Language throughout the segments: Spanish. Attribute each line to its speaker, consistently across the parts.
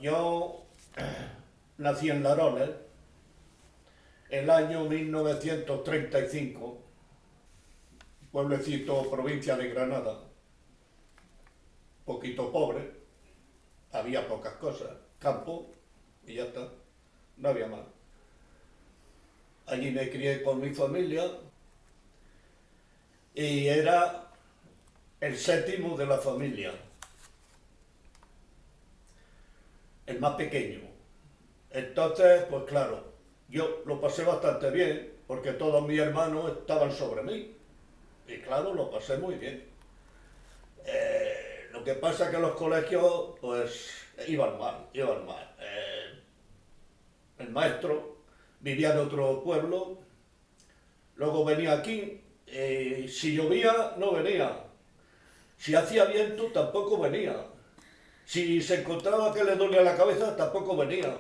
Speaker 1: yo nací en Larones el año 1935, pueblecito, provincia de Granada, poquito pobre, había pocas cosas, campo y ya está, no había más. Allí me crié con mi familia y era el séptimo de la familia, el más pequeño. Entonces, pues claro, yo lo pasé bastante bien porque todos mis hermanos estaban sobre mí. Y claro, lo pasé muy bien. Lo que pasa es que los colegios, pues, iban mal, iban mal. El maestro vivía en otro pueblo, luego venía aquí, si llovía, no venía. Si hacía viento, tampoco venía. Si se encontraba que le dolía la cabeza, tampoco venía.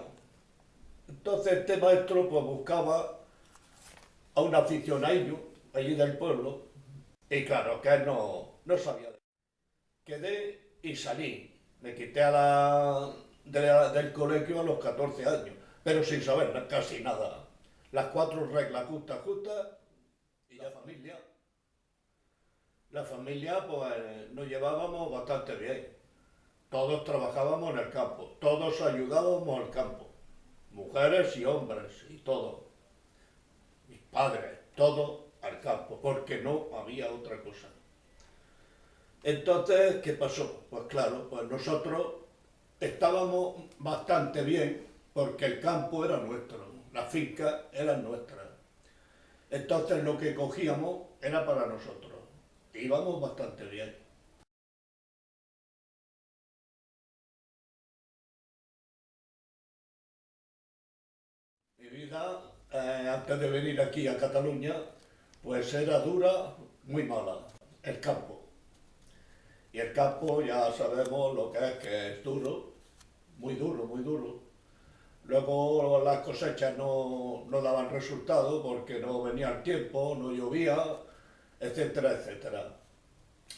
Speaker 1: Entonces este maestro pues buscaba a un aficionado allí del pueblo y claro, que él no sabía. Quedé y salí. Me quité del colegio a los 14 años, pero sin saber casi nada. Las cuatro reglas justas, justas y la familia. La familia pues nos llevábamos bastante bien. Todos trabajábamos en el campo, todos ayudábamos al campo. Mujeres y hombres y todo. Mis padres, todo al campo, porque no había otra cosa. Entonces, ¿qué pasó? Pues claro, pues nosotros estábamos bastante bien porque el campo era nuestro, las fincas eran nuestras. Entonces lo que cogíamos era para nosotros. Íbamos bastante bien. Mi vida, antes de venir aquí a Cataluña, pues era dura, muy mala, el campo. Y el campo ya sabemos lo que es duro, muy duro, muy duro. Luego las cosechas no daban resultado porque no venía el tiempo, no llovía, etcétera, etcétera.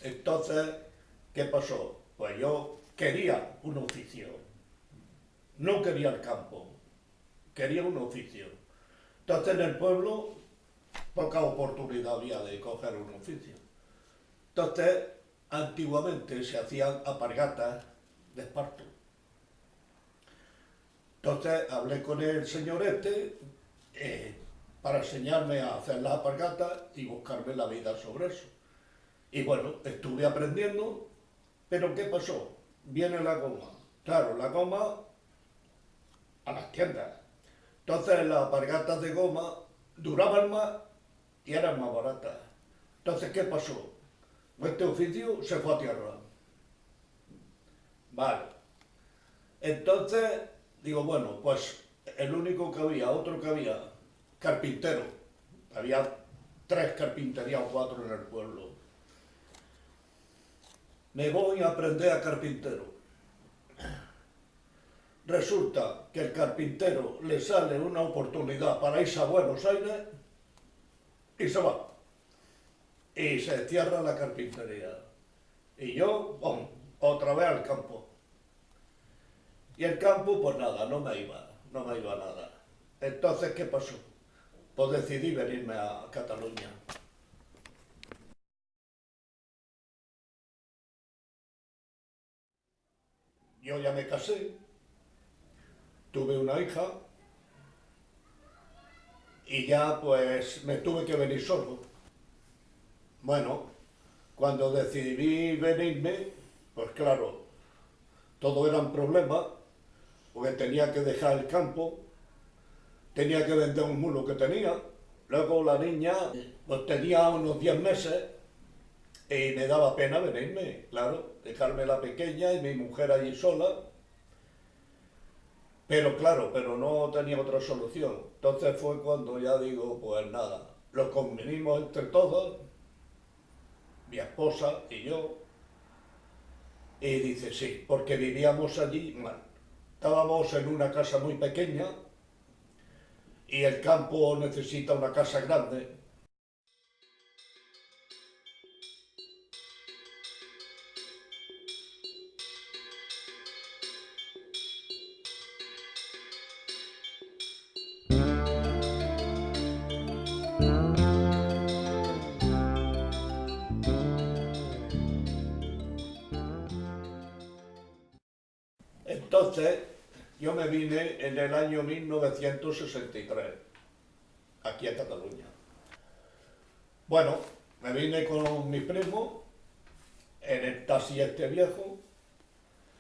Speaker 1: Entonces, ¿qué pasó? Pues yo quería un oficio, no quería el campo, quería un oficio. Entonces en el pueblo poca oportunidad había de coger un oficio. Entonces, antiguamente se hacían apargatas de esparto. Entonces hablé con el señor este para enseñarme a hacer las alpargatas y buscarme la vida sobre eso. Y bueno, estuve aprendiendo, pero ¿qué pasó? Viene la goma. Claro, la goma a las tiendas. Entonces las alpargatas de goma duraban más y eran más baratas. Entonces, ¿qué pasó? Este oficio se fue a tierra. Vale. Entonces, digo, bueno, pues el único que había, otro que había, carpintero. Había tres carpinterías o cuatro en el pueblo. Me voy a aprender a carpintero. Resulta que el carpintero le sale una oportunidad para irse a Buenos Aires y se va. Y se cierra la carpintería. Y yo, ¡pum!, otra vez al campo. Y el campo, pues nada, no me iba nada. Entonces, ¿qué pasó? Pues decidí venirme a Cataluña. Yo ya me casé, tuve una hija y ya pues me tuve que venir solo. Bueno, cuando decidí venirme, pues claro, todo eran problemas, porque tenía que dejar el campo, tenía que vender un mulo que tenía. Luego la niña, pues tenía unos 10 meses y me daba pena venirme, claro, dejarme la pequeña y mi mujer allí sola. Pero claro, pero no tenía otra solución. Entonces fue cuando ya digo, pues nada, lo convenimos entre todos, mi esposa y yo, y dice sí, porque vivíamos allí, bueno, estábamos en una casa muy pequeña y el campo necesita una casa grande. Entonces, yo me vine en el año 1963, aquí a Cataluña. Bueno, me vine con mi primo en el taxi este viejo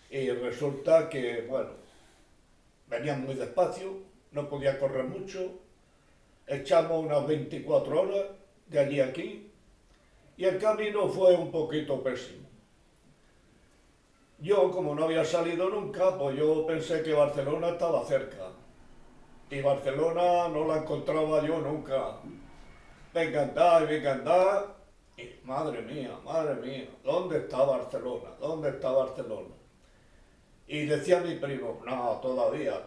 Speaker 1: y resulta que, bueno, venían muy despacio, no podía correr mucho, echamos unas 24 horas de allí a aquí y el camino fue un poquito pésimo. Yo, como no había salido nunca, pues yo pensé que Barcelona estaba cerca. Y Barcelona no la encontraba yo nunca. Venga a andar, venga a andar. Y madre mía, ¿dónde está Barcelona? ¿Dónde está Barcelona? Y decía mi primo, no, todavía.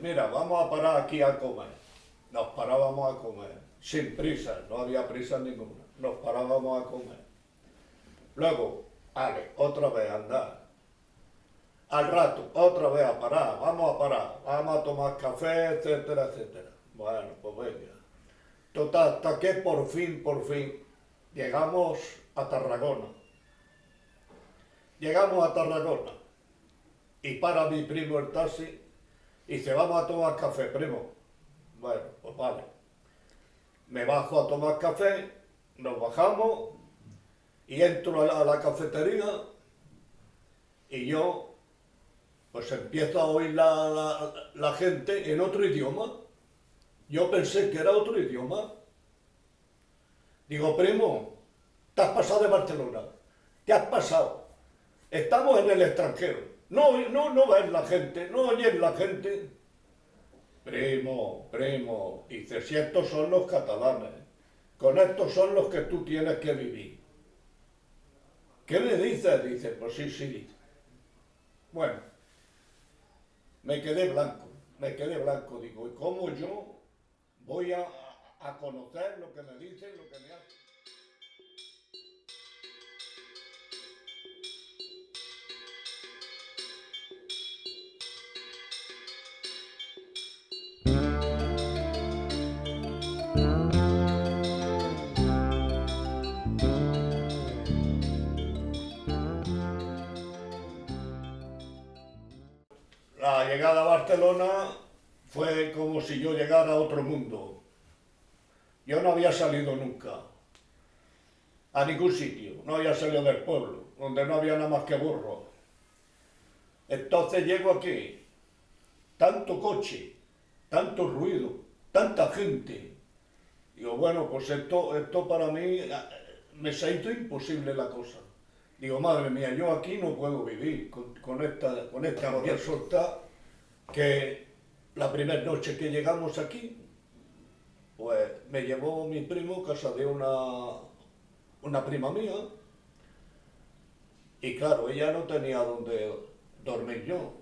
Speaker 1: Mira, vamos a parar aquí a comer. Nos parábamos a comer, sin prisa, no había prisa ninguna. Nos parábamos a comer. Luego, vale, otra vez a andar. Al rato, otra vez a parar, vamos a tomar café, etcétera, etcétera. Bueno, pues venga. Total, hasta que por fin, llegamos a Tarragona. Llegamos a Tarragona y para mi primo el taxi y dice, vamos a tomar café, primo. Bueno, pues vale. Me bajo a tomar café, nos bajamos y entro a la cafetería y yo pues empiezo a oír la gente en otro idioma. Yo pensé que era otro idioma. Digo, primo, te has pasado de Barcelona. Te has pasado. Estamos en el extranjero. No ves la gente, no oyes la gente. Primo. Dice, si estos son los catalanes, con estos son los que tú tienes que vivir. ¿Qué me dices? Dice, pues sí. Bueno. Me quedé blanco, digo, ¿y cómo yo voy a conocer lo que me dicen, lo que me hacen? La llegada a Barcelona fue como si yo llegara a otro mundo. Yo no había salido nunca a ningún sitio, no había salido del pueblo, donde no había nada más que burros. Entonces llego aquí, tanto coche, tanto ruido, tanta gente. Digo, bueno, pues esto para mí me se hizo imposible la cosa. Digo, madre mía, yo aquí no puedo vivir con esta resulta que la primera noche que llegamos aquí, pues me llevó mi primo a casa de una prima mía y claro, ella no tenía donde dormir yo.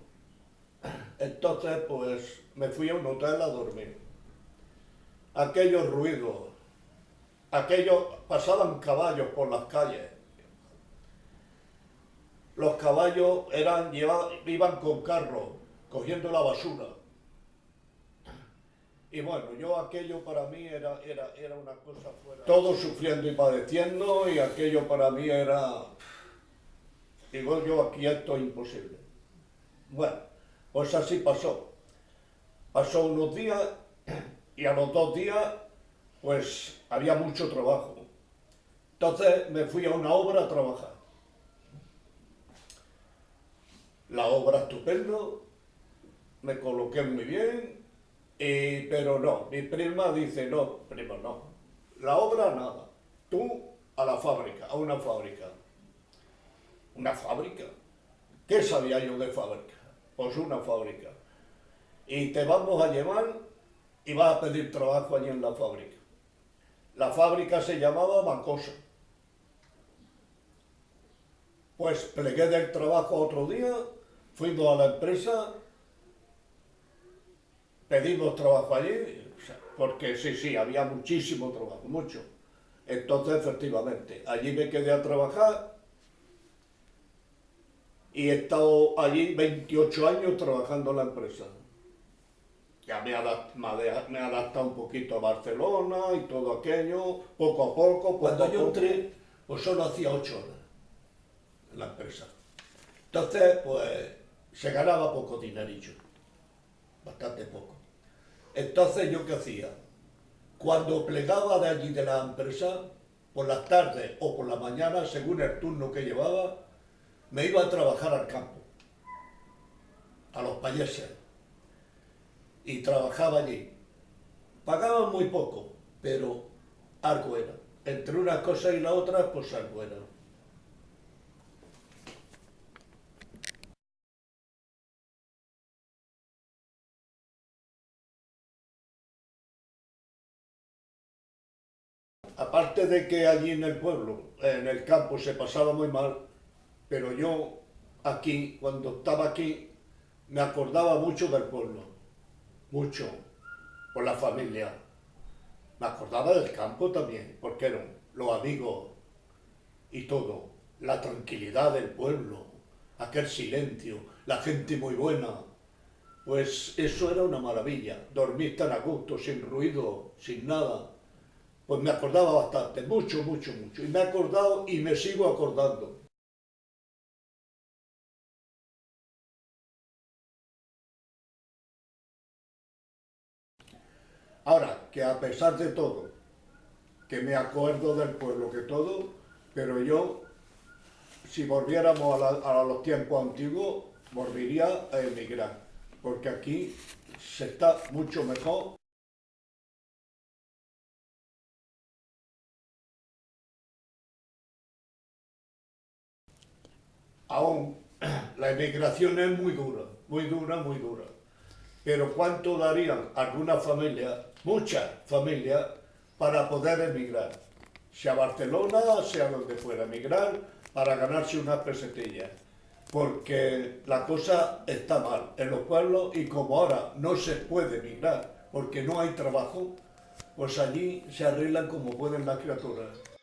Speaker 1: Entonces, pues me fui a un hotel a dormir. Aquellos ruidos, pasaban caballos por las calles. Los caballos iban con carros, cogiendo la basura. Y bueno, aquello para mí era una cosa fuera. Todos sufriendo y padeciendo y aquello para mí era... Digo yo, aquí esto es imposible. Bueno, pues así pasó. Pasó unos días y a los 2 días pues había mucho trabajo. Entonces me fui a una obra a trabajar. La obra estupendo, me coloqué muy bien, pero no, mi prima dice, no, primo, no, la obra nada, tú a la fábrica, a una fábrica. ¿Una fábrica? ¿Qué sabía yo de fábrica? Pues una fábrica. Y te vamos a llevar y vas a pedir trabajo allí en la fábrica. La fábrica se llamaba Mancosa. Pues plegué del trabajo otro día, fuimos a la empresa, pedimos trabajo allí, porque sí, había muchísimo trabajo, mucho. Entonces, efectivamente, allí me quedé a trabajar y he estado allí 28 años trabajando en la empresa. Ya me he adaptado un poquito a Barcelona y todo aquello, poco a poco. Cuando yo entré, pues solo hacía 8 horas en la empresa. Entonces, pues, se ganaba poco dinerillo, bastante poco. Entonces, ¿yo qué hacía? Cuando plegaba de allí de la empresa, por las tardes o por la mañana, según el turno que llevaba, me iba a trabajar al campo, a los payeses, y trabajaba allí. Pagaban muy poco, pero algo era. Entre una cosa y la otra, pues algo era. Aparte de que allí en el pueblo, en el campo, se pasaba muy mal, pero yo aquí, cuando estaba aquí, me acordaba mucho del pueblo, mucho, por la familia. Me acordaba del campo también, porque eran los amigos y todo, la tranquilidad del pueblo, aquel silencio, la gente muy buena. Pues eso era una maravilla, dormir tan a gusto, sin ruido, sin nada. Pues me acordaba bastante, mucho, mucho, mucho. Y me he acordado y me sigo acordando. Ahora, que a pesar de todo, que me acuerdo del pueblo, que todo, pero yo, si volviéramos a los tiempos antiguos, volvería a emigrar, porque aquí se está mucho mejor. Aún la emigración es muy dura, muy dura, muy dura. Pero ¿cuánto darían algunas familias, muchas familias, para poder emigrar? Sea a Barcelona, sea donde fuera, emigrar para ganarse unas pesetillas. Porque la cosa está mal en los pueblos y como ahora no se puede emigrar porque no hay trabajo, pues allí se arreglan como pueden las criaturas.